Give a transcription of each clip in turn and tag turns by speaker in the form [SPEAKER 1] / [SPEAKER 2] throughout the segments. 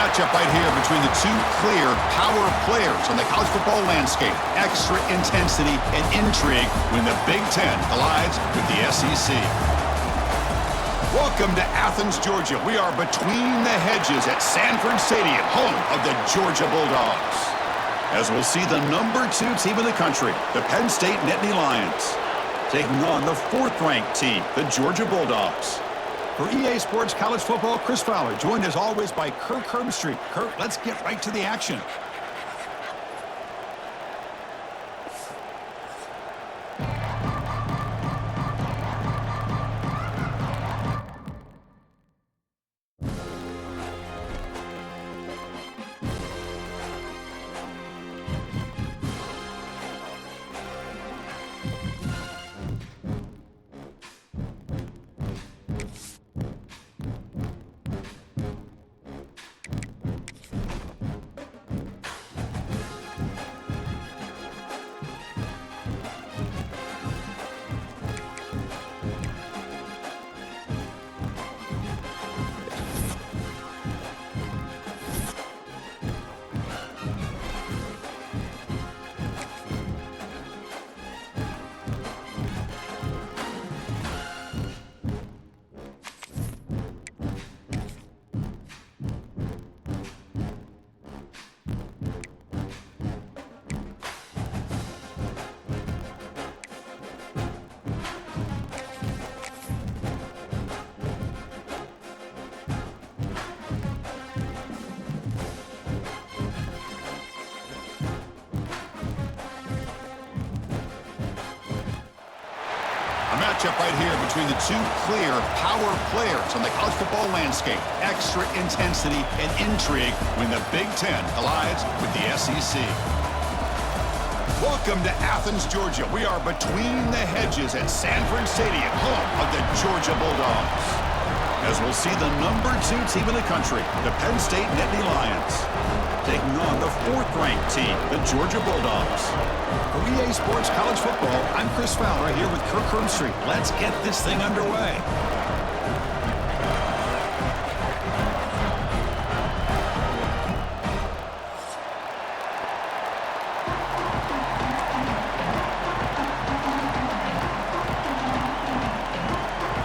[SPEAKER 1] matchup right here between the two clear power players on the college football landscape. Extra intensity and intrigue when the Big Ten collides with the SEC. Welcome to Athens, Georgia. We are between the hedges at Sanford Stadium, home of the Georgia Bulldogs. As we'll see the number 2 team in the country, the Penn State Nittany Lions, taking on the 4th-ranked team, the Georgia Bulldogs. For EA Sports College Football, Chris Fowler, joined as always by Kirk Herbstreit. Kirk, let's get right to the action. Matchup right here between the two clear power players on the college football landscape. Extra intensity and intrigue when the Big Ten collides with the SEC. Welcome to Athens, Georgia. We are between the hedges at Sanford Stadium, home of the Georgia Bulldogs. As we'll see the number 2 team in the country, the Penn State Nittany Lions, taking on the 4th-ranked team, the Georgia Bulldogs. For EA Sports College Football, I'm Chris Fowler here with Kirk Herbstreit. Let's get this thing underway.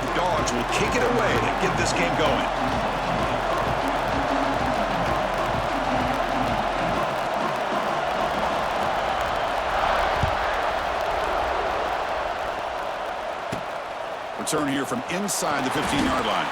[SPEAKER 1] The Dogs will kick it away to get this game going. Return here from inside the 15-yard line.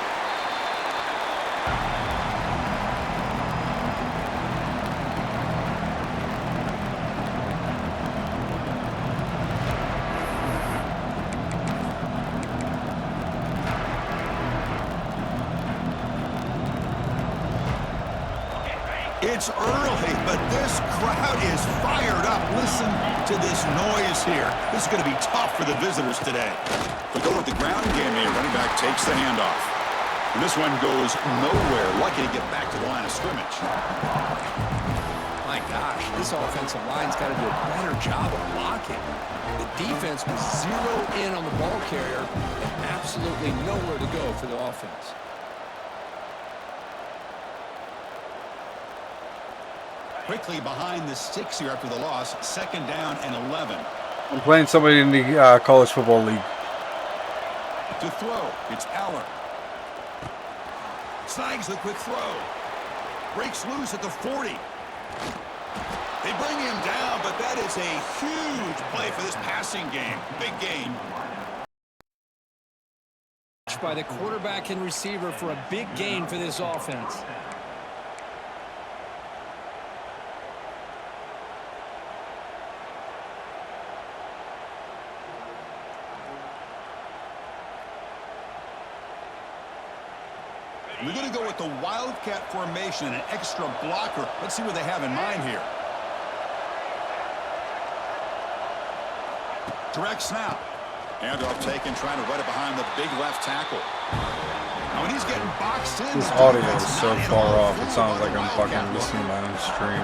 [SPEAKER 1] It's early, but this crowd is fired up. Listen to this noise here. This is going to be tough for the visitors today. We go with the ground game here. Running back takes the handoff. And this one goes nowhere. Lucky to get back to the line of scrimmage.
[SPEAKER 2] My gosh, this offensive line's got to do a better job of blocking. The defense was zeroed in on the ball carrier and absolutely nowhere to go for the offense.
[SPEAKER 1] Quickly behind the sticks here after the loss. 2nd down and 11.
[SPEAKER 3] I'm playing somebody in the college football league.
[SPEAKER 1] To throw, it's Aller. Snags the quick throw. Breaks loose at the 40. They bring him down, but that is a huge play for this passing game. Big gain.
[SPEAKER 2] By the quarterback and receiver for a big gain for this offense.
[SPEAKER 1] We're going to go with the Wildcat formation and an extra blocker. Let's see what they have in mind here. Direct snap. Handoff taken, trying to run it behind the big left tackle. Now when he's getting boxed in,
[SPEAKER 3] this audio is so far off. It sounds like I'm fucking listening to my own stream.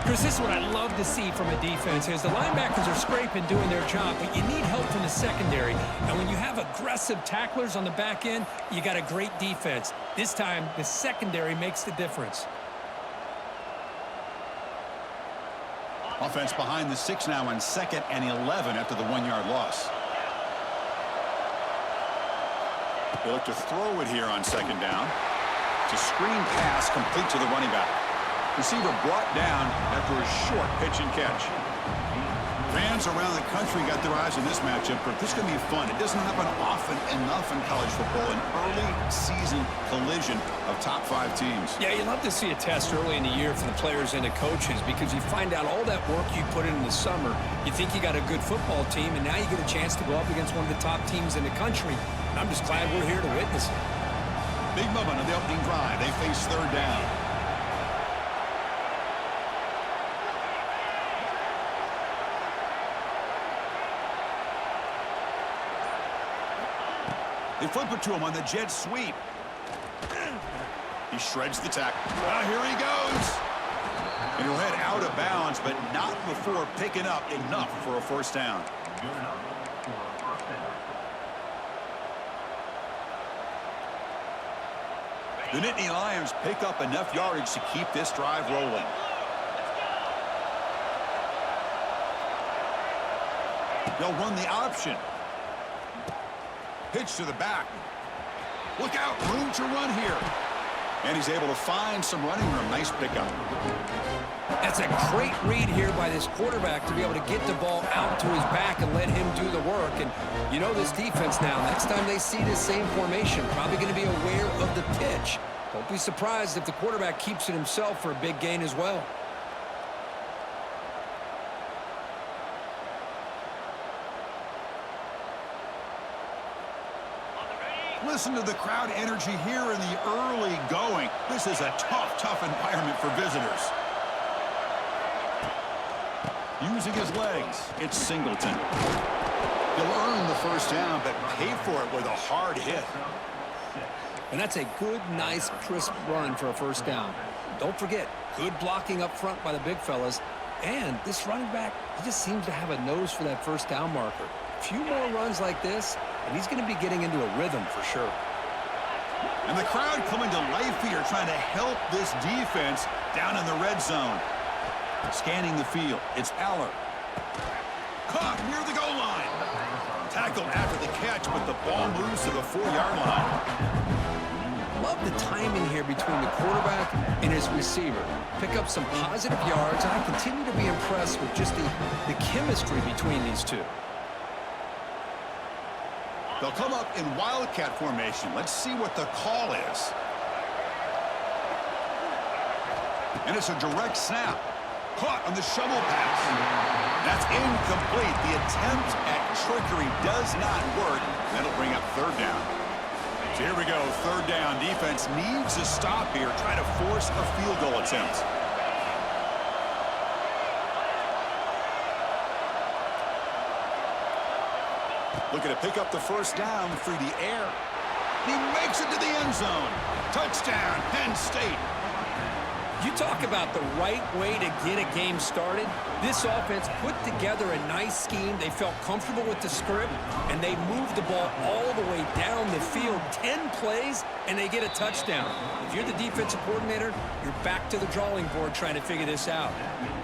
[SPEAKER 2] Chris, this is what I love to see from a defense is the linebackers are scraping, doing their job, but you need help from the secondary. And when you have aggressive tacklers on the back end, you got a great defense. This time, the secondary makes the difference.
[SPEAKER 1] Offense behind the 6 now on 2nd and 11 after the 1-yard loss. They look to throw it here on 2nd down. It's a screen pass complete to the running back. Receiver brought down after a short pitch and catch. Fans around the country got their eyes on this matchup, but this is going to be fun. It doesn't happen often enough in college football, an early season collision of top 5 teams.
[SPEAKER 2] Yeah, you love to see a test early in the year for the players and the coaches because you find out all that work you put in the summer. You think you got a good football team, and now you get a chance to go up against one of the top teams in the country. And I'm just glad we're here to witness it.
[SPEAKER 1] Big moment on the opening drive. They face 3rd down. They flip it to him on the jet sweep. He shreds the tackle. Here he goes. And he'll head out of bounds, but not before picking up enough for a 1st down. The Nittany Lions pick up enough yardage to keep this drive rolling. They'll run the option. Pitch to the back. Look out, room to run here. And he's able to find some running room. Nice pickup.
[SPEAKER 2] That's a great read here by this quarterback to be able to get the ball out to his back and let him do the work. And you know this defense now, next time they see this same formation, probably going to be aware of the pitch. Don't be surprised if the quarterback keeps it himself for a big gain as well.
[SPEAKER 1] Listen to the crowd energy here in the early going. This is a tough environment for visitors. Using his legs, it's Singleton. He'll earn the 1st down, but pay for it with a hard hit.
[SPEAKER 2] And that's a good, nice, crisp run for a 1st down. Don't forget, good blocking up front by the big fellas. And this running back, he just seems to have a nose for that 1st down marker. A few more runs like this, and he's going to be getting into a rhythm for sure.
[SPEAKER 1] And the crowd coming to life here, trying to help this defense down in the red zone. Scanning the field, it's Aller. Caught near the goal line. Tackled after the catch, but the ball moves to the 4-yard line.
[SPEAKER 2] Love the timing here between the quarterback and his receiver. Pick up some positive yards, and I continue to be impressed with just the chemistry between these two.
[SPEAKER 1] They'll come up in wildcat formation. Let's see what the call is. And it's a direct snap. Caught on the shovel pass. That's incomplete. The attempt at trickery does not work. That'll bring up 3rd down. So here we go, 3rd down. Defense needs to stop here, try to force a field goal attempt. Looking to pick up the 1st down through the air. He makes it to the end zone. Touchdown, Penn State.
[SPEAKER 2] You talk about the right way to get a game started. This offense put together a nice scheme. They felt comfortable with the script, and they moved the ball all the way down the field. 10 plays, and they get a touchdown. If you're the defensive coordinator, you're back to the drawing board trying to figure this out.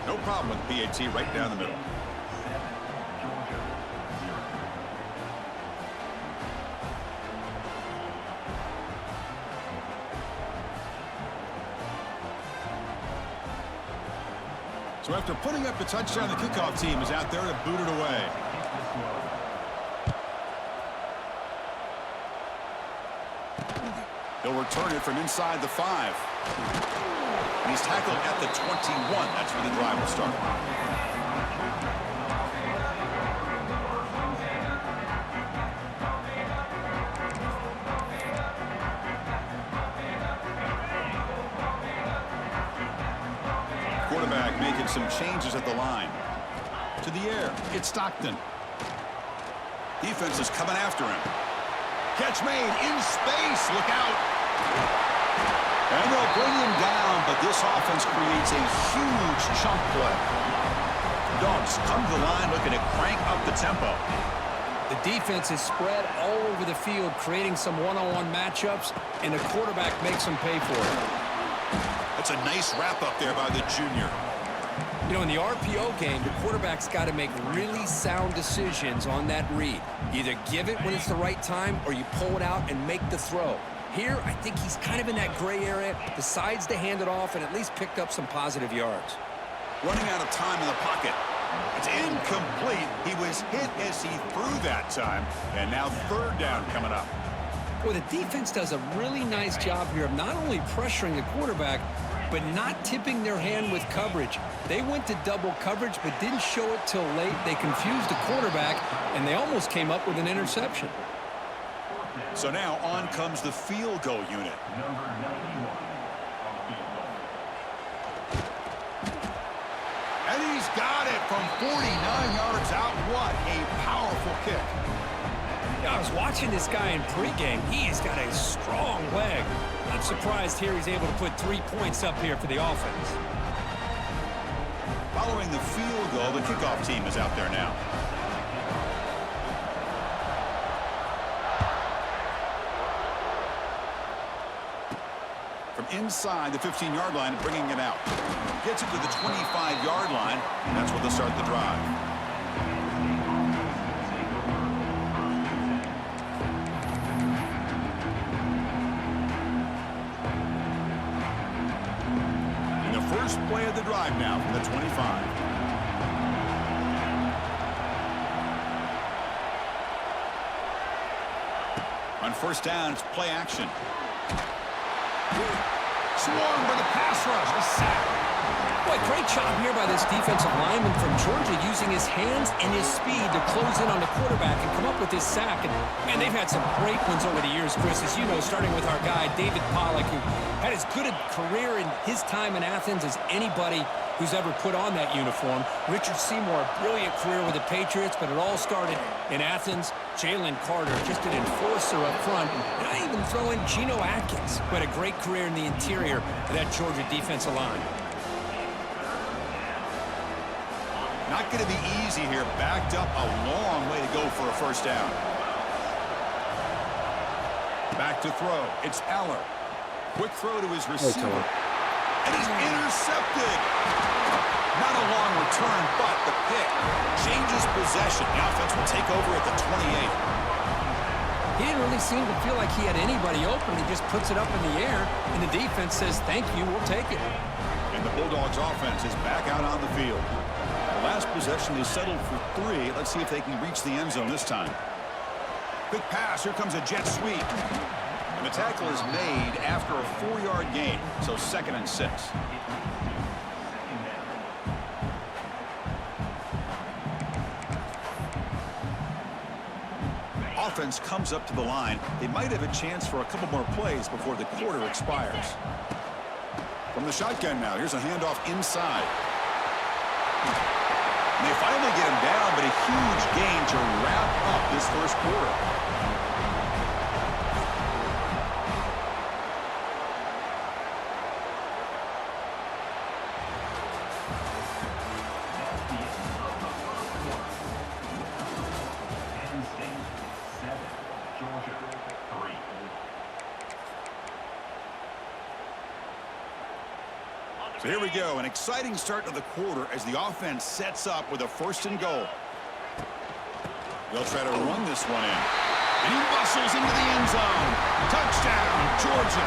[SPEAKER 1] No problem with PAT right down the middle. So after putting up the touchdown, the kickoff team is out there to boot it away. He'll return it from inside the 5. And he's tackled at the 21. That's where the drive will start. Quarterback making some changes at the line. To the air, it's Stockton. Defense is coming after him. Catch made in space, look out. And they'll bring him down, but this offense creates a huge chunk play. Dogs come to the line looking to crank up the tempo.
[SPEAKER 2] The defense is spread all over the field, creating some one-on-one matchups, and the quarterback makes them pay for it.
[SPEAKER 1] That's a nice wrap up there by the junior.
[SPEAKER 2] You know, in the RPO game, the quarterback's got to make really sound decisions on that read. Either give it when it's the right time or you pull it out and make the throw. Here, I think he's kind of in that gray area, decides to hand it off and at least picked up some positive yards.
[SPEAKER 1] Running out of time in the pocket. It's incomplete. He was hit as he threw that time. And now third down coming up.
[SPEAKER 2] Well, the defense does a really nice job here of not only pressuring the quarterback, but not tipping their hand with coverage. They went to double coverage, but didn't show it till late. They confused the quarterback, and they almost came up with an interception.
[SPEAKER 1] So now on comes the field goal unit. And he's got it from 49 yards out. What a powerful kick.
[SPEAKER 2] I was watching this guy in pregame. He's got a strong leg. Not surprised here he's able to put 3 points up here for the offense.
[SPEAKER 1] Following the field goal, the kickoff team is out there now. From inside the 15-yard line, bringing it out. Gets it to the 25-yard line, and that's where they'll start the drive. First play of the drive now from the 25. On first down, it's play action. Swarmed by the pass rush. A sack.
[SPEAKER 2] Boy, great job here by this defensive lineman from Georgia using his hands and his speed to close in on the quarterback and come up with this sack. And, man, they've had some great ones over the years, Chris, as you know, starting with our guy, David Pollack, who had as good a career in his time in Athens as anybody who's ever put on that uniform. Richard Seymour, a brilliant career with the Patriots, but it all started in Athens. Jalen Carter, just an enforcer up front. And I even throw in Geno Atkins, who had a great career in the interior of that Georgia defensive line.
[SPEAKER 1] Not going to be easy here. Backed up a long way to go for a first down. Back to throw. It's Aller. Quick throw to his receiver. And he's intercepted. Not a long return, but the pick changes possession. The offense will take over at the 28.
[SPEAKER 2] He didn't really seem to feel like he had anybody open. He just puts it up in the air, and the defense says, thank you, we'll take it.
[SPEAKER 1] And the Bulldogs offense is back out on the field. The last possession is settled for 3. Let's see if they can reach the end zone this time. Quick pass. Here comes a jet sweep. And the tackle is made after a 4-yard gain, so 2nd and 6. Offense comes up to the line. They might have a chance for a couple more plays before the quarter expires. From the shotgun now, here's a handoff inside. And they finally get him down, but a huge gain to wrap up this first quarter. So here we go, an exciting start to the quarter as the offense sets up with a 1st and goal. They'll try to run this one in. And he muscles into the end zone. Touchdown, Georgia.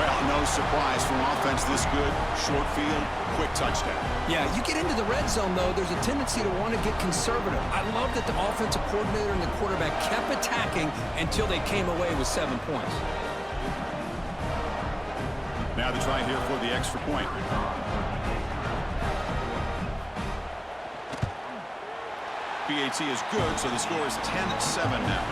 [SPEAKER 1] Well, no surprise from offense this good. Short field, quick touchdown.
[SPEAKER 2] Yeah, you get into the red zone, though, there's a tendency to want to get conservative. I love that the offensive coordinator and the quarterback kept attacking until they came away with 7 points.
[SPEAKER 1] Now they try here for the extra point. PAT is good, so the score is 10-7 now.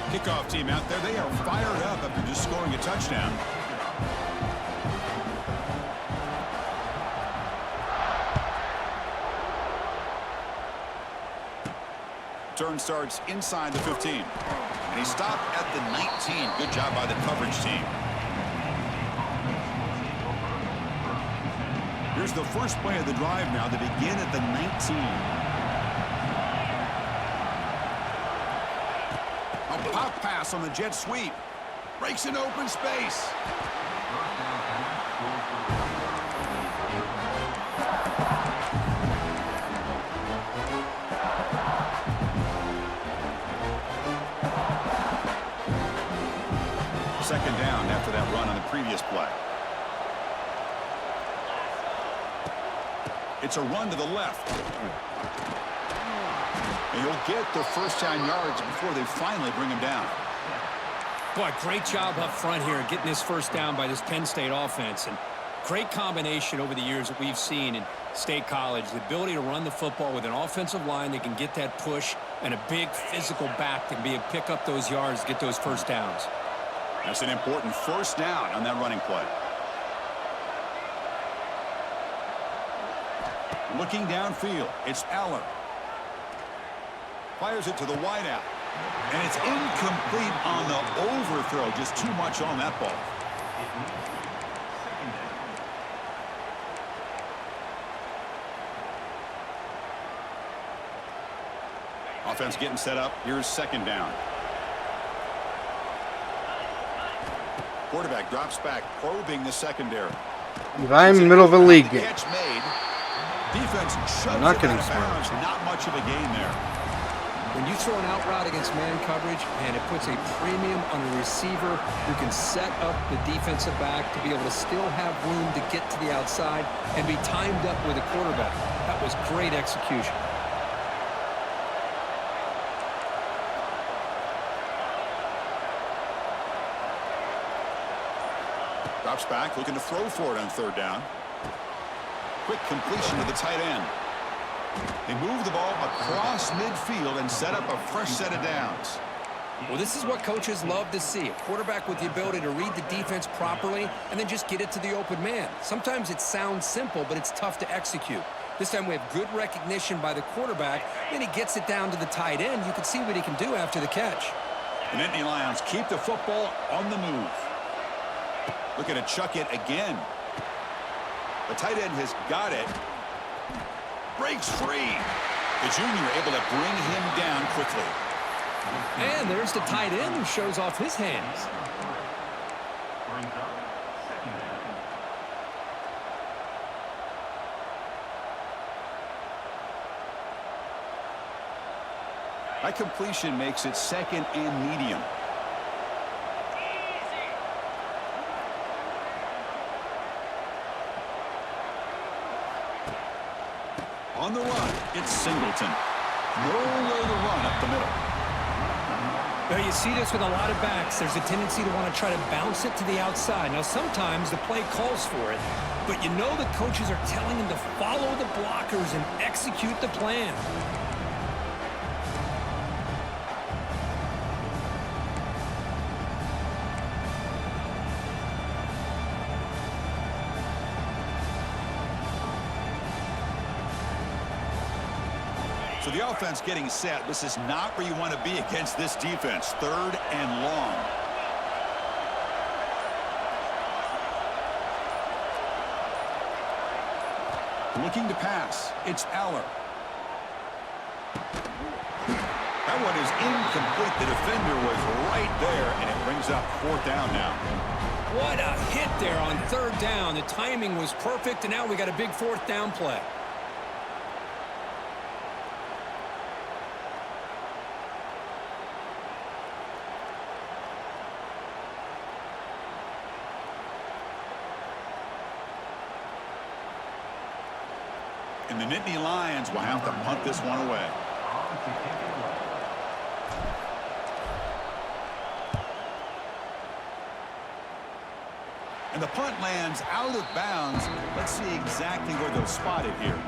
[SPEAKER 1] Kickoff team out there. They are fired up after just scoring a touchdown. Turn starts inside the 15. And he stopped at the 19. Good job by the coverage team. Here's the first play of the drive now. They begin at the 19. A pass on the jet sweep. Breaks an open space. Second down after that run on the previous play. It's a run to the left. And he'll get the first down yards before they finally bring him down.
[SPEAKER 2] Boy, great job up front here getting this first down by this Penn State offense. And great combination over the years that we've seen in State College. The ability to run the football with an offensive line that can get that push and a big physical back to be able to pick up those yards, get those first downs.
[SPEAKER 1] That's an important first down on that running play. Looking downfield, it's Aller. Fires it to the wideout. And it's incomplete on the overthrow. Just too much on that ball. Offense getting set up. Here's second down. Quarterback drops back, probing the secondary.
[SPEAKER 4] If I'm in the middle of a league game,
[SPEAKER 1] Catch made. Defense shoves
[SPEAKER 4] I'm not
[SPEAKER 1] it
[SPEAKER 4] getting
[SPEAKER 1] out of bounds.
[SPEAKER 4] smart.
[SPEAKER 1] Not much of a gain there.
[SPEAKER 2] When you throw an out route against man coverage, and it puts a premium on a receiver who can set up the defensive back to be able to still have room to get to the outside and be timed up with a quarterback. That was great execution.
[SPEAKER 1] Drops back, looking to throw for it on third down. Quick completion to the tight end. They move the ball across midfield and set up a fresh set of downs.
[SPEAKER 2] Well, this is what coaches love to see. A quarterback with the ability to read the defense properly and then just get it to the open man. Sometimes it sounds simple, but it's tough to execute. This time we have good recognition by the quarterback. Then he gets it down to the tight end. You can see what he can do after the catch.
[SPEAKER 1] The Nittany Lions keep the football on the move. Looking to chuck it again. The tight end has got it. Breaks free. The junior able to bring him down quickly.
[SPEAKER 2] And there's the tight end who shows off his hands.
[SPEAKER 1] That completion makes it second and medium. On the run, it's Singleton. No way to run up the middle.
[SPEAKER 2] Well, you see this with a lot of backs. There's a tendency to want to try to bounce it to the outside. Now, sometimes the play calls for it, but you know the coaches are telling them to follow the blockers and execute the plan.
[SPEAKER 1] So the offense getting set. This is not where you want to be against this defense. Third and long. Looking to pass. It's Aller. That one is incomplete. The defender was right there, and it brings up fourth down now.
[SPEAKER 2] What a hit there on third down. The timing was perfect, and now we got a big fourth down play.
[SPEAKER 1] And the Nittany Lions will have to punt this one away. And the punt lands out of bounds. Let's see exactly where they'll spot it here.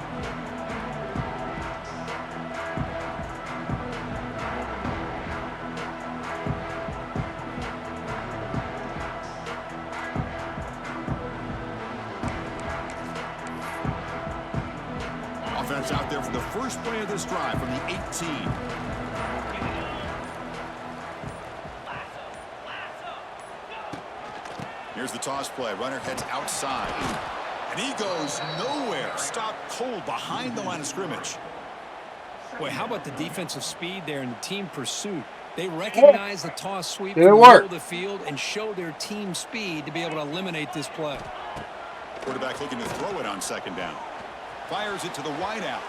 [SPEAKER 1] Offense out there for the first play of this drive from the 18. Here's the toss play. Runner heads outside. And he goes nowhere. Stopped cold behind the line of scrimmage.
[SPEAKER 2] Boy, how about the defensive speed there and the team pursuit? They recognize the toss sweep from
[SPEAKER 4] Did it
[SPEAKER 2] the
[SPEAKER 4] work?
[SPEAKER 2] middle of the field and show their team speed to be able to eliminate this play.
[SPEAKER 1] Quarterback looking to throw it on second down. Fires it to the wideout.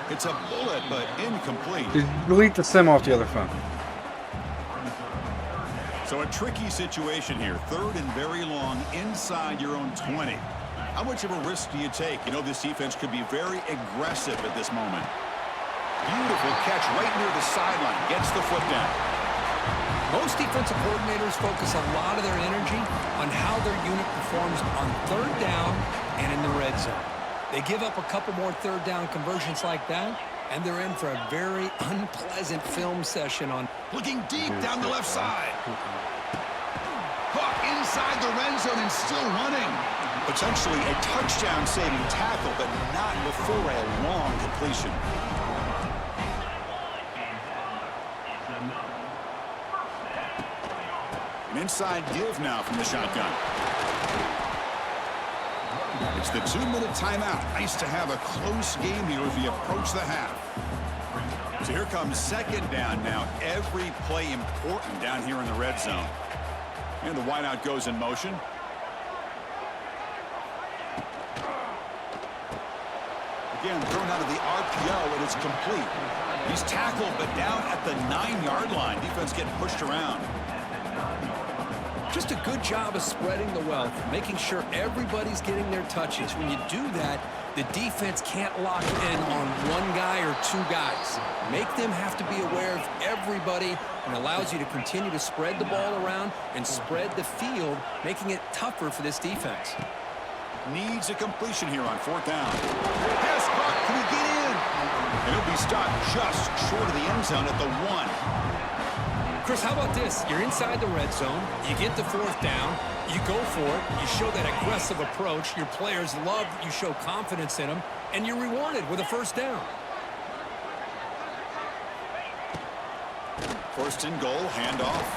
[SPEAKER 1] It's a bullet, but incomplete.
[SPEAKER 4] Delete the sim off the other phone.
[SPEAKER 1] So a tricky situation here. Third and very long inside your own 20. How much of a risk do you take? You know this defense could be very aggressive at this moment. Beautiful catch right near the sideline. Gets the foot down.
[SPEAKER 2] Most defensive coordinators focus a lot of their energy on how their unit performs on third down and in the red zone. They give up a couple more third down conversions like that, and they're in for a very unpleasant film session on.
[SPEAKER 1] Looking deep down the left side. Caught inside the red zone and still running. Potentially a touchdown-saving tackle, but not before a long completion. An inside give now from the shotgun. It's the 2-minute timeout. Nice to have a close game here as we approach the half. So here comes second down now. Every play important down here in the red zone. And the wideout goes in motion. Again, thrown out of the RPO, and it's complete. He's tackled, but down at the 9-yard line. Defense getting pushed around.
[SPEAKER 2] Just a good job of spreading the wealth, making sure everybody's getting their touches. When you do that, the defense can't lock in on one guy or two guys. Make them have to be aware of everybody, and allows you to continue to spread the ball around and spread the field, making it tougher for this defense.
[SPEAKER 1] Needs a completion here on fourth down. Pass caught. Can he get in? And he'll be stopped just short of the end zone at the 1.
[SPEAKER 2] Chris, how about this? You're inside the red zone. You get the fourth down. You go for it. You show that aggressive approach. Your players love that you show confidence in them, and you're rewarded with a first down.
[SPEAKER 1] First and goal, handoff.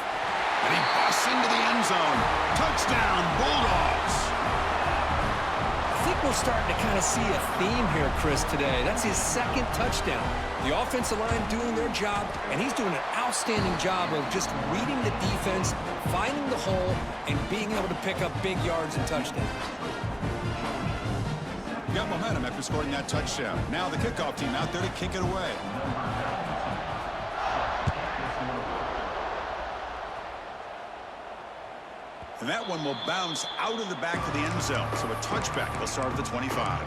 [SPEAKER 1] And he busts into the end zone. Touchdown, Bulldogs.
[SPEAKER 2] I think we're starting to kind of see a theme here, Chris, today. That's his second touchdown. The offensive line doing their job, and he's doing an outstanding job of just reading the defense, finding the hole, and being able to pick up big yards and touchdowns.
[SPEAKER 1] Got momentum after scoring that touchdown. Now the kickoff team out there to kick it away. And that one will bounce out of the back of the end zone. So a touchback will start at the 25.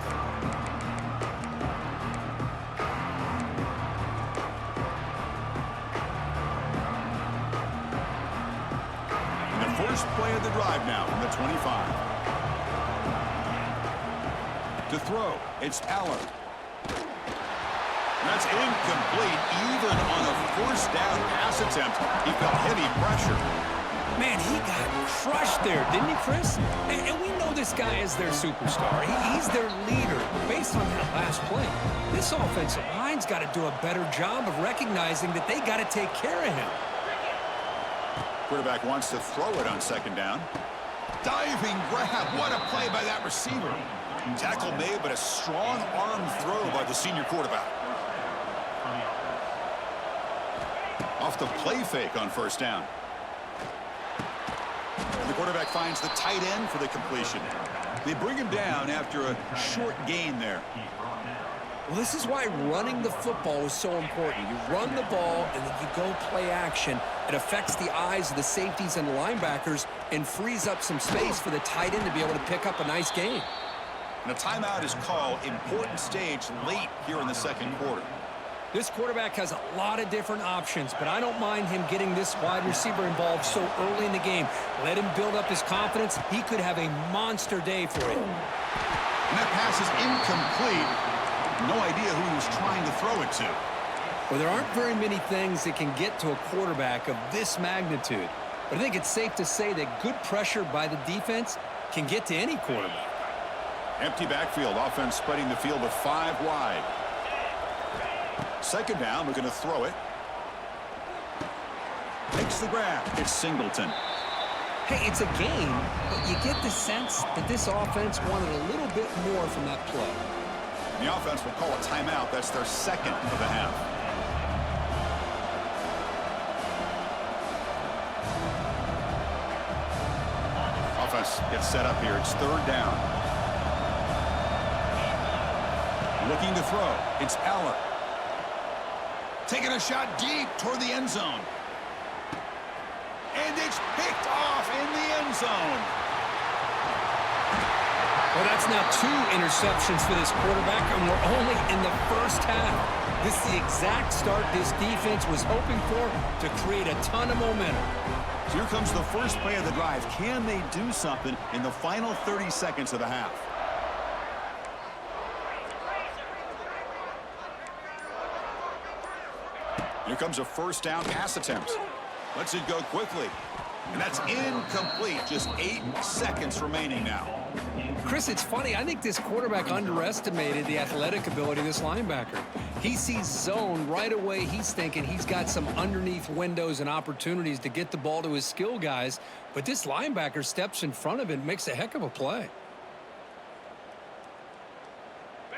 [SPEAKER 1] And the first play of the drive now from the 25. To throw, it's Allard. That's incomplete. Even on a first down pass attempt, he felt heavy pressure.
[SPEAKER 2] Man, he got crushed there, didn't he, Chris? And we know this guy is their superstar. He's their leader. But based on that last play, this offensive line's got to do a better job of recognizing that they got to take care of him.
[SPEAKER 1] Quarterback wants to throw it on second down. Diving grab. What a play by that receiver. Tackle made, but a strong arm throw by the senior quarterback. Off the play fake on first down. And the quarterback finds the tight end for the completion. They bring him down after a short gain there.
[SPEAKER 2] Well, this is why running the football is so important. You run the ball, and then you go play action. It affects the eyes of the safeties and the linebackers and frees up some space for the tight end to be able to pick up a nice gain.
[SPEAKER 1] And a timeout is called. Important stage late here in the second quarter.
[SPEAKER 2] This quarterback has a lot of different options, but I don't mind him getting this wide receiver involved so early in the game. Let him build up his confidence. He could have a monster day for him.
[SPEAKER 1] And that pass is incomplete. No idea who he was trying to throw it to.
[SPEAKER 2] Well, there aren't very many things that can get to a quarterback of this magnitude. But I think it's safe to say that good pressure by the defense can get to any quarterback.
[SPEAKER 1] Empty backfield. Offense spreading the field with 5 wide. Second down, we're going to throw it. Makes the grab. It's Singleton.
[SPEAKER 2] Hey, it's a game, but you get the sense that this offense wanted a little bit more from that play.
[SPEAKER 1] The offense will call a timeout. That's their second of the half. pass gets set up here. It's third down. Looking to throw. It's Aller. Taking a shot deep toward the end zone. And it's picked off in the end zone.
[SPEAKER 2] Well, that's now 2 interceptions for this quarterback, and we're only in the first half. This is the exact start this defense was hoping for to create a ton of momentum.
[SPEAKER 1] So here comes the first play of the drive. Can they do something in the final 30 seconds of the half? Here comes a first down pass attempt. Lets it go quickly. And that's incomplete. Just 8 seconds remaining now.
[SPEAKER 2] Chris, it's funny. I think this quarterback underestimated the athletic ability of this linebacker. He sees zone right away. He's thinking he's got some underneath windows and opportunities to get the ball to his skill guys. But this linebacker steps in front of it and makes a heck of a play.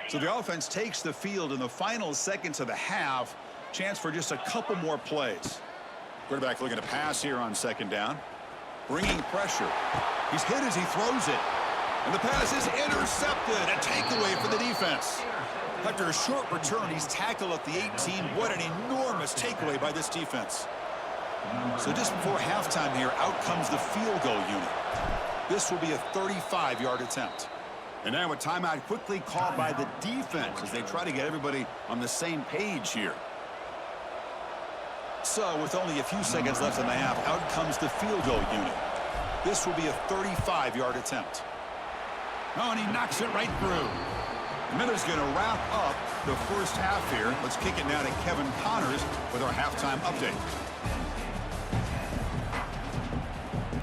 [SPEAKER 1] So the offense takes the field in the final seconds of the half. Chance for just a couple more plays. Quarterback looking to pass here on second down. Bringing pressure. He's hit as he throws it. And the pass is intercepted. A takeaway for the defense. After a short return, he's tackled at the 18. What an enormous takeaway by this defense. So just before halftime here, out comes the field goal unit. This will be a 35-yard attempt. And now a timeout quickly called by the defense as they try to get everybody on the same page here. So with only a few seconds left in the half, out comes the field goal unit. This will be a 35-yard attempt. Oh, and he knocks it right through. And Miller's going to wrap up the first half here. Let's kick it now to Kevin Connors with our halftime update.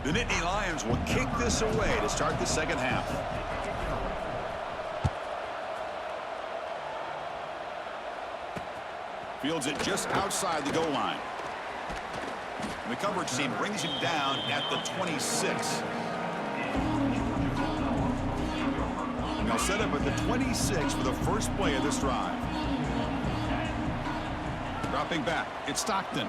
[SPEAKER 1] The Nittany Lions will kick this away to start the second half. Fields it just outside the goal line. And the coverage team brings him down at the 26. Now set up at the 26 for the first play of this drive. Dropping back, it's Stockton.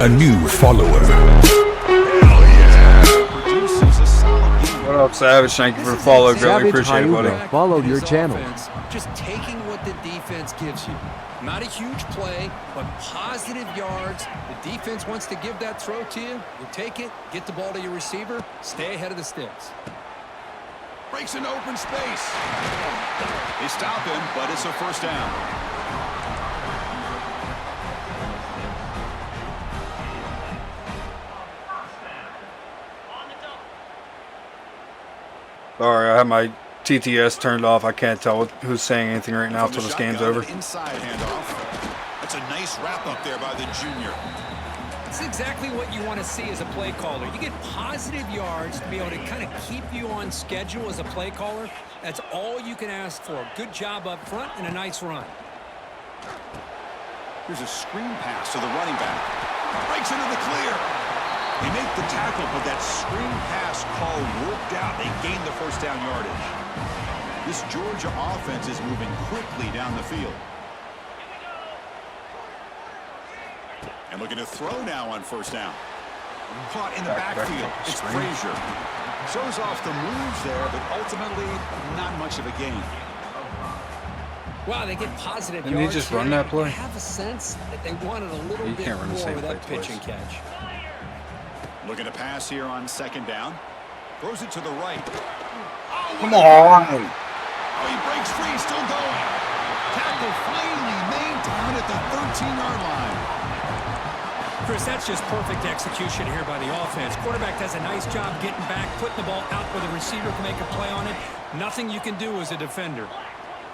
[SPEAKER 5] A new follower.
[SPEAKER 1] Hell yeah! Produces a solid game.
[SPEAKER 4] What up, Savage? Thank you for the follow. Greatly appreciate it, buddy.
[SPEAKER 6] Followed your channel.
[SPEAKER 2] Just taking what the defense gives you. Not a huge play, but positive yards. The defense wants to give that throw to you. You take it, get the ball to your receiver, stay ahead of the sticks.
[SPEAKER 1] Breaks into open space. They stop him, but it's a first down.
[SPEAKER 4] Sorry, I have my TTS turned off. I can't tell who's saying anything right now until this game's over.
[SPEAKER 1] Inside handoff. That's a nice wrap up there by the junior.
[SPEAKER 2] It's exactly what you want to see as a play caller. You get positive yards to be able to kind of keep you on schedule as a play caller. That's all you can ask for. Good job up front and a nice run.
[SPEAKER 1] Here's a screen pass to the running back. Breaks into the clear. They make the tackle, but that screen pass call worked out. They gained the first down yardage. This Georgia offense is moving quickly down the field. And looking to throw now on first down. Caught in the backfield. It's Frazier. Shows off the moves there, but ultimately not much of a gain.
[SPEAKER 2] Wow, they get positive
[SPEAKER 4] Didn't
[SPEAKER 2] yards.
[SPEAKER 4] he just run that play?
[SPEAKER 2] I have a sense that they wanted a little
[SPEAKER 4] You
[SPEAKER 2] bit
[SPEAKER 4] can't run the
[SPEAKER 2] more
[SPEAKER 4] same
[SPEAKER 2] with that
[SPEAKER 4] play
[SPEAKER 2] pitch and
[SPEAKER 4] twice.
[SPEAKER 2] catch.
[SPEAKER 1] Looking to pass here on second down. Throws it to the right. Oh,
[SPEAKER 4] Come on!
[SPEAKER 1] Oh, he breaks free, still going. Tackle finally made down at the 13-yard line.
[SPEAKER 2] Chris, that's just perfect execution here by the offense. Quarterback does a nice job getting back, putting the ball out where the receiver can make a play on it. Nothing you can do as a defender.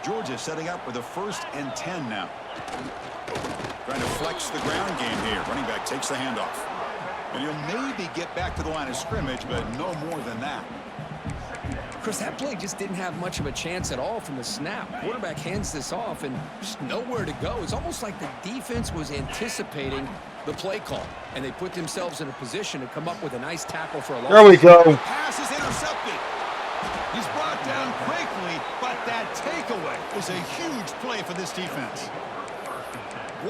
[SPEAKER 1] Georgia setting up with a 1st and 10 now. Trying to flex the ground game here. Running back takes the handoff. And he'll maybe get back to the line of scrimmage, but no more than that.
[SPEAKER 2] Chris, that play just didn't have much of a chance at all from the snap. Quarterback hands this off and just nowhere to go. It's almost like the defense was anticipating the play call, and they put themselves in a position to come up with a nice tackle for a loss.
[SPEAKER 4] There we go.
[SPEAKER 1] The pass is intercepted. He's brought down quickly, but that takeaway is a huge play for this defense.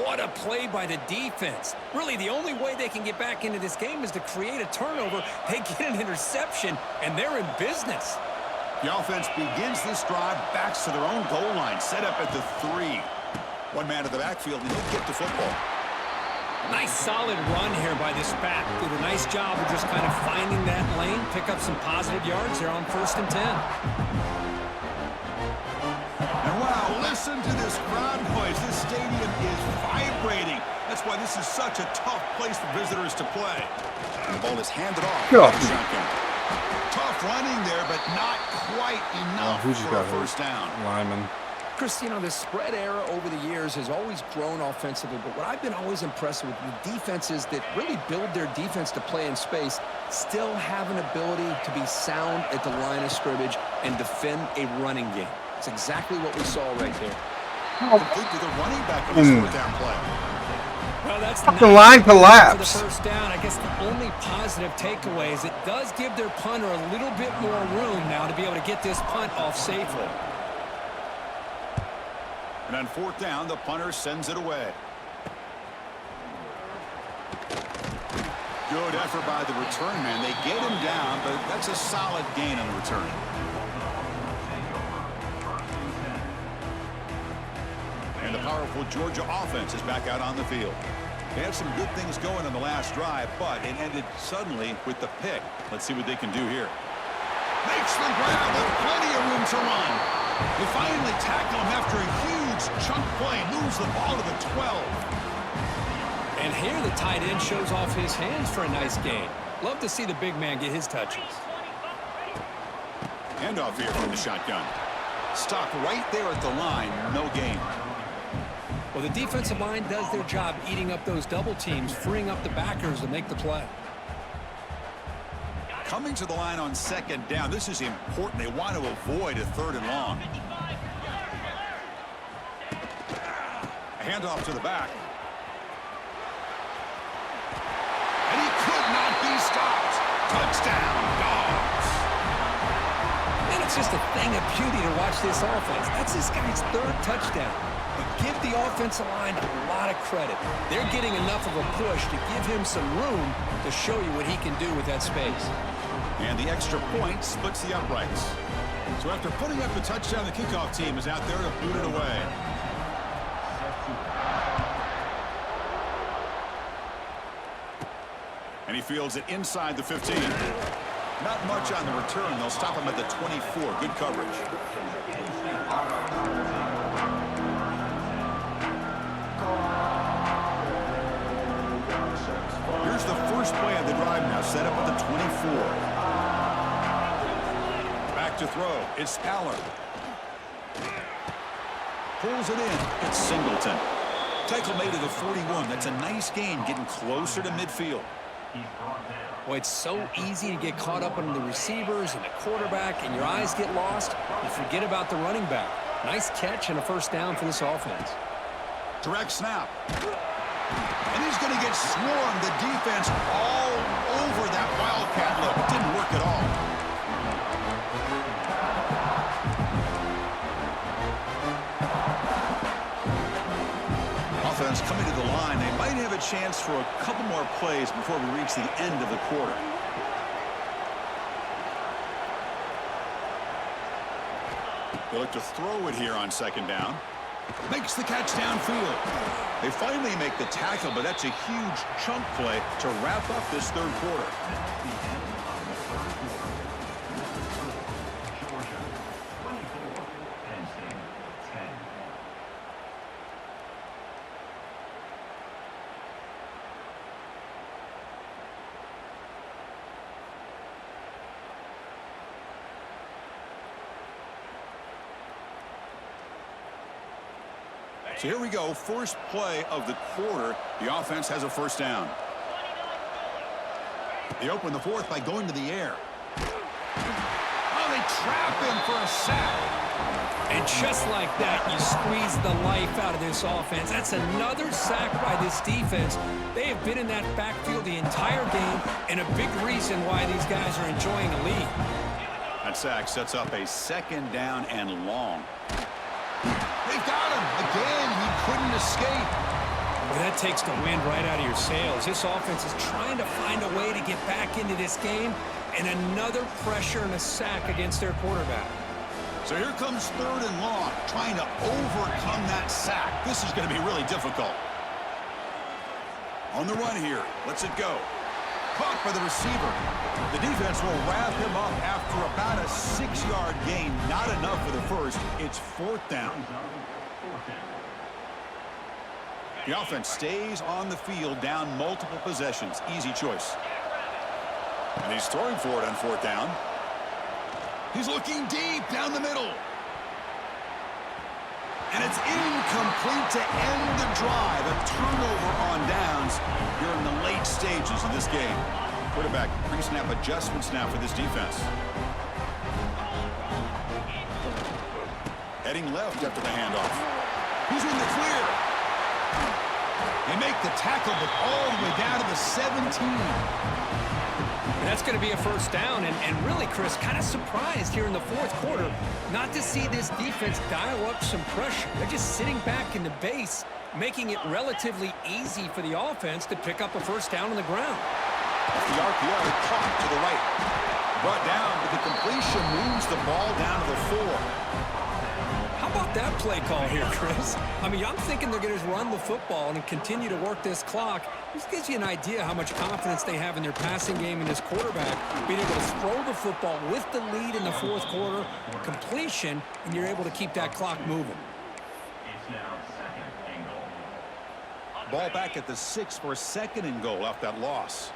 [SPEAKER 2] What a play by the defense. Really, the only way they can get back into this game is to create a turnover. They get an interception, and they're in business.
[SPEAKER 1] The offense begins this drive, backs to their own goal line, set up at the 3. One man to the backfield, and he'll get the football.
[SPEAKER 2] Nice solid run here by this back. Did a nice job of just kind of finding that lane, pick up some positive yards there on 1st and 10.
[SPEAKER 1] And wow, listen to this crowd noise. This stadium is vibrating. That's why this is such a tough place for visitors to play. And the ball is handed off.
[SPEAKER 4] Get off.
[SPEAKER 1] Tough running there, but not quite enough
[SPEAKER 4] who just
[SPEAKER 1] for
[SPEAKER 4] got
[SPEAKER 1] a
[SPEAKER 4] hurt?
[SPEAKER 1] first down.
[SPEAKER 4] Lineman.
[SPEAKER 2] Chris, you know, the spread era over the years has always grown offensively, but what I've been always impressed with the defenses that really build their defense to play in space still have an ability to be sound at the line of scrimmage and defend a running game. It's exactly what we saw right there.
[SPEAKER 1] Complete to the running back on this 4th down play.
[SPEAKER 2] Well, that's
[SPEAKER 4] The line
[SPEAKER 2] for the
[SPEAKER 4] collapsed.
[SPEAKER 2] first down. I guess the only positive takeaway is it does give their punter a little bit more room now to be able to get this punt off safely.
[SPEAKER 1] And on 4th down, the punter sends it away. Good effort by the return man. They get him down, but that's a solid gain on the return. And the powerful Georgia offense is back out on the field. They had some good things going on the last drive, but it ended suddenly with the pick. Let's see what they can do here. Makes the grab with plenty of room to run. They finally tackle him after a huge chunk play. Moves the ball to the 12.
[SPEAKER 2] And here the tight end shows off his hands for a nice gain. Love to see the big man get his touches.
[SPEAKER 1] Handoff here from the shotgun. Stop right there at the line. No gain.
[SPEAKER 2] Well, the defensive line does their job eating up those double teams, freeing up the backers to make the play.
[SPEAKER 1] Coming to the line on 2nd down. This is important. They want to avoid a 3rd and long. A handoff to the back. And he could not be stopped. Touchdown, Dogs.
[SPEAKER 2] And it's just a thing of beauty to watch this offense. That's this guy's 3rd touchdown. But give the offensive line a lot of credit. They're getting enough of a push to give him some room to show you what he can do with that space.
[SPEAKER 1] And the extra point splits the uprights. So after putting up the touchdown, the kickoff team is out there to boot it away. And he fields it inside the 15. Not much on the return. They'll stop him at the 24. Good coverage. Here's the first play of the drive now, set up at the 24. Back to throw. It's Aller. Pulls it in. It's Singleton. Tackle made to the 41. That's a nice gain, getting closer to midfield.
[SPEAKER 2] Boy, it's so easy to get caught up on the receivers and the quarterback, and your eyes get lost. You forget about the running back. Nice catch and a 1st down for this offense.
[SPEAKER 1] Direct snap. And he's going to get swarmed. The defense all over that Wildcat look. Didn't work at all. Offense coming to the line. They might have a chance for a couple more plays before we reach the end of the quarter. They look to throw it here on 2nd down. Makes the catch downfield. They finally make the tackle, but that's a huge chunk play to wrap up this 3rd quarter. So here we go, first play of the quarter. The offense has a 1st down. They open the 4th by going to the air. Oh, they trap him for a sack.
[SPEAKER 2] And just like that, you squeeze the life out of this offense. That's another sack by this defense. They have been in that backfield the entire game, and a big reason why these guys are enjoying a lead.
[SPEAKER 1] That sack sets up a 2nd down and long. They've got him. Again, he couldn't escape.
[SPEAKER 2] Well, that takes the wind right out of your sails. This offense is trying to find a way to get back into this game, and another pressure and a sack against their quarterback.
[SPEAKER 1] So here comes 3rd and long, trying to overcome that sack. This is going to be really difficult. On the run here, lets it go. Caught by the receiver. The defense will wrap him up after about a 6-yard gain. Not enough for the first. It's 4th down. The offense stays on the field, down multiple possessions. Easy choice. And he's throwing for it on 4th down. He's looking deep down the middle. And it's incomplete to end the drive. A turnover on downs here in the late stages of this game. Quarterback pre-snap adjustments now for this defense. Heading left after the handoff. He's in the clear. They make the tackle, but all the way down to the 17.
[SPEAKER 2] And that's going to be a 1st down, and really, Chris, kind of surprised here in the 4th quarter not to see this defense dial up some pressure. They're just sitting back in the base, making it relatively easy for the offense to pick up a 1st down on the ground.
[SPEAKER 1] The RPO caught to the right. Brought down, but the completion moves the ball down to the 4.
[SPEAKER 2] How about that play call here, Chris? I mean, I'm thinking they're going to run the football and continue to work this clock. This gives you an idea how much confidence they have in their passing game and this quarterback. Being able to throw the football with the lead in the 4th quarter, completion, and you're able to keep that clock moving.
[SPEAKER 1] Ball back at the 6 for a 2nd and goal off that loss.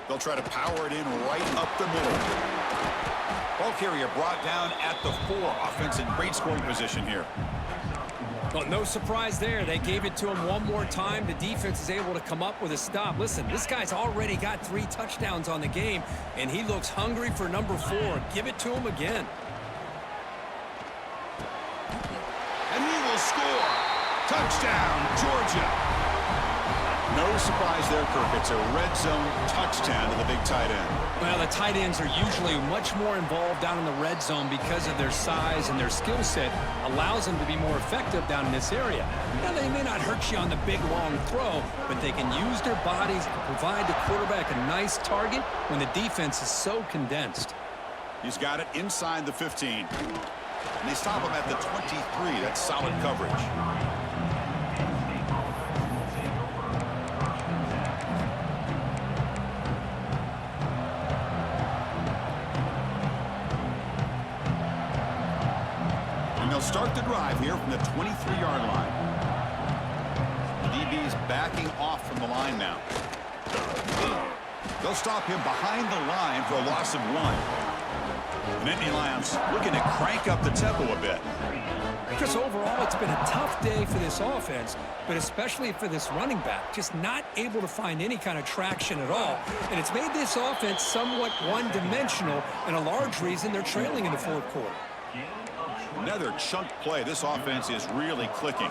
[SPEAKER 1] They'll try to power it in right up the middle. Ball carrier brought down at the 4. Offense in great scoring position here.
[SPEAKER 2] Well, no surprise there. They gave it to him one more time. The defense is able to come up with a stop. Listen, this guy's already got 3 touchdowns on the game, and he looks hungry for number 4. Give it to him again.
[SPEAKER 1] And he will score. Touchdown, Georgia. No surprise there, Kirk. It's a red zone touchdown to the big tight end.
[SPEAKER 2] Well, the tight ends are usually much more involved down in the red zone because of their size, and their skill set allows them to be more effective down in this area. Now, they may not hurt you on the big, long throw, but they can use their bodies to provide the quarterback a nice target when the defense is so condensed.
[SPEAKER 1] He's got it inside the 15. And they stop him at the 23. That's solid coverage. They'll start the drive here from the 23-yard line. The DB's backing off from the line now. They'll stop him behind the line for a loss of 1. The Nittany Lions looking to crank up the tempo a bit.
[SPEAKER 2] Chris, overall, it's been a tough day for this offense, but especially for this running back, just not able to find any kind of traction at all. And it's made this offense somewhat one-dimensional, and a large reason they're trailing in the 4th quarter.
[SPEAKER 1] Another chunk play. This offense is really clicking.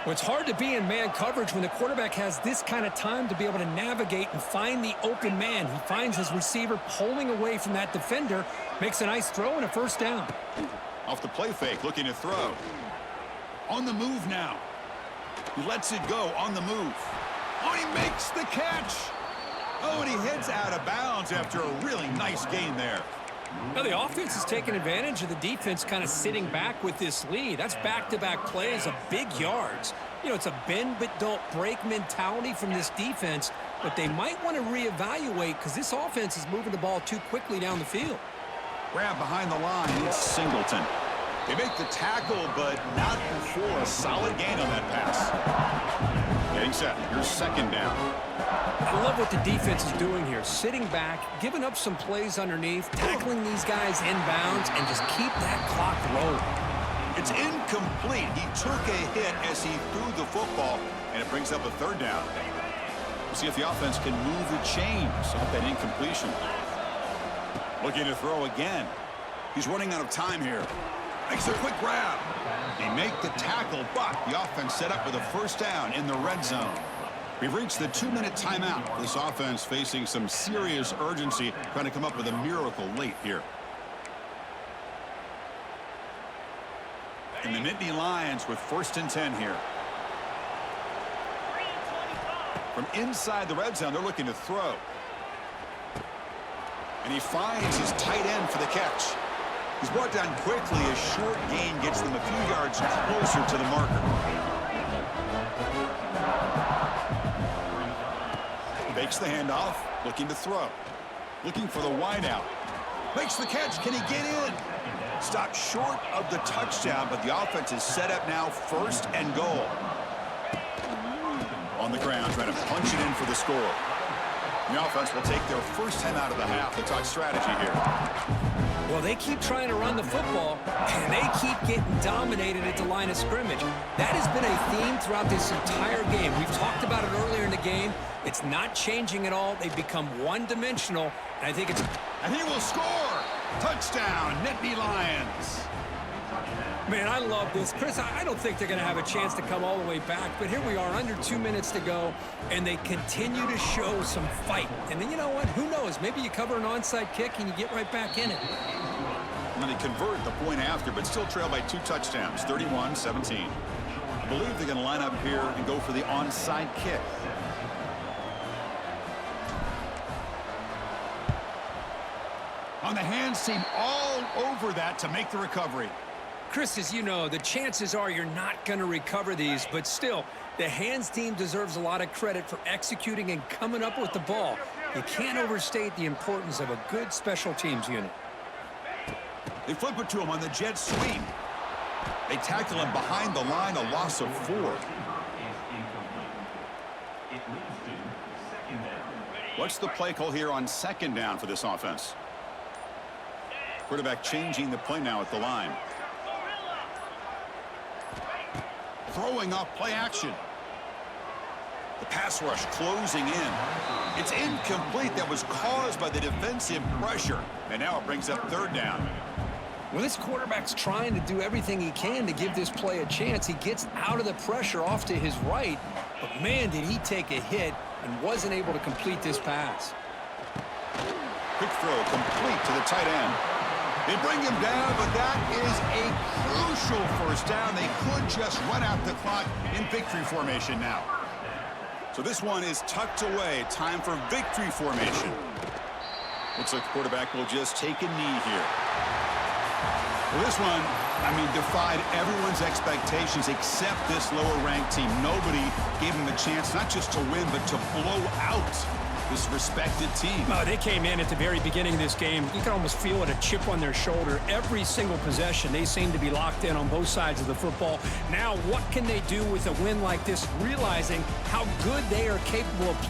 [SPEAKER 2] Well, it's hard to be in man coverage when the quarterback has this kind of time to be able to navigate and find the open man. He finds his receiver pulling away from that defender, makes a nice throw and a 1st down.
[SPEAKER 1] Off the play fake, looking to throw. On the move now. He lets it go on the move. Oh, he makes the catch. Oh, and he heads out of bounds after a really nice gain there.
[SPEAKER 2] Now, the offense is taking advantage of the defense kind of sitting back with this lead. That's back-to-back plays of big yards. You know, it's a bend but don't break mentality from this defense, but they might want to reevaluate because this offense is moving the ball too quickly down the field.
[SPEAKER 1] Grab behind the line. It's Singleton. They make the tackle, but not before a solid gain on that pass. Getting set. Here's 2nd down.
[SPEAKER 2] I love what the defense is doing here. Sitting back, giving up some plays underneath, tackling these guys inbounds, and just keep that clock rolling.
[SPEAKER 1] It's incomplete. He took a hit as he threw the football, and it brings up a 3rd down. We'll see if the offense can move the chains off that incompletion. Looking to throw again. He's running out of time here. Makes a quick grab. They make the tackle, but the offense set up with a 1st down in the red zone. We've reached the 2-minute timeout. This offense facing some serious urgency, trying to come up with a miracle late here. And the Nittany Lions with 1st and 10 here. From inside the red zone, they're looking to throw. And he finds his tight end for the catch. He's brought down quickly. A short gain gets them a few yards closer to the marker. Fakes the handoff, looking to throw. Looking for the wideout. Makes the catch. Can he get in? Stopped short of the touchdown, but the offense is set up now 1st and goal. On the ground, trying to punch it in for the score. The offense will take their first 10 out of the half. They talk strategy here.
[SPEAKER 2] Well, they keep trying to run the football, and they keep getting dominated at the line of scrimmage. That has been a theme throughout this entire game. We've talked about it earlier in the game. It's not changing at all. They've become one-dimensional, and I think it's...
[SPEAKER 1] And he will score! Touchdown, Nittany Lions!
[SPEAKER 2] Man, I love this. Chris, I don't think they're going to have a chance to come all the way back, but here we are, under 2 minutes to go, and they continue to show some fight. And then you know what? Who knows? Maybe you cover an onside kick and you get right back in it.
[SPEAKER 1] And they convert the point after, but still trail by 2 touchdowns, 31-17. I believe they're going to line up here and go for the onside kick. On the hands team all over that to make the recovery.
[SPEAKER 2] Chris, as you know, the chances are you're not going to recover these, but still, the hands team deserves a lot of credit for executing and coming up with the ball. You can't overstate the importance of a good special teams unit.
[SPEAKER 1] They flip it to him on the jet sweep. They tackle him behind the line, a loss of 4. What's the play call here on 2nd down for this offense? Quarterback changing the play now at the line. Throwing off play action. The pass rush closing in. It's incomplete. That was caused by the defensive pressure. And now it brings up 3rd down.
[SPEAKER 2] Well, this quarterback's trying to do everything he can to give this play a chance. He gets out of the pressure off to his right, but man, did he take a hit and wasn't able to complete this pass.
[SPEAKER 1] Quick throw complete to the tight end. They bring him down, but that is a crucial 1st down. They could just run out the clock in victory formation now. So this one is tucked away. Time for victory formation. Looks like the quarterback will just take a knee here. Well, this one, I mean, defied everyone's expectations except this lower-ranked team. Nobody gave them a chance not just to win, but to blow out this respected team.
[SPEAKER 2] Oh, they came in at the very beginning of this game. You can almost feel it, a chip on their shoulder. Every single possession, they seem to be locked in on both sides of the football. Now, what can they do with a win like this, realizing how good they are capable of playing?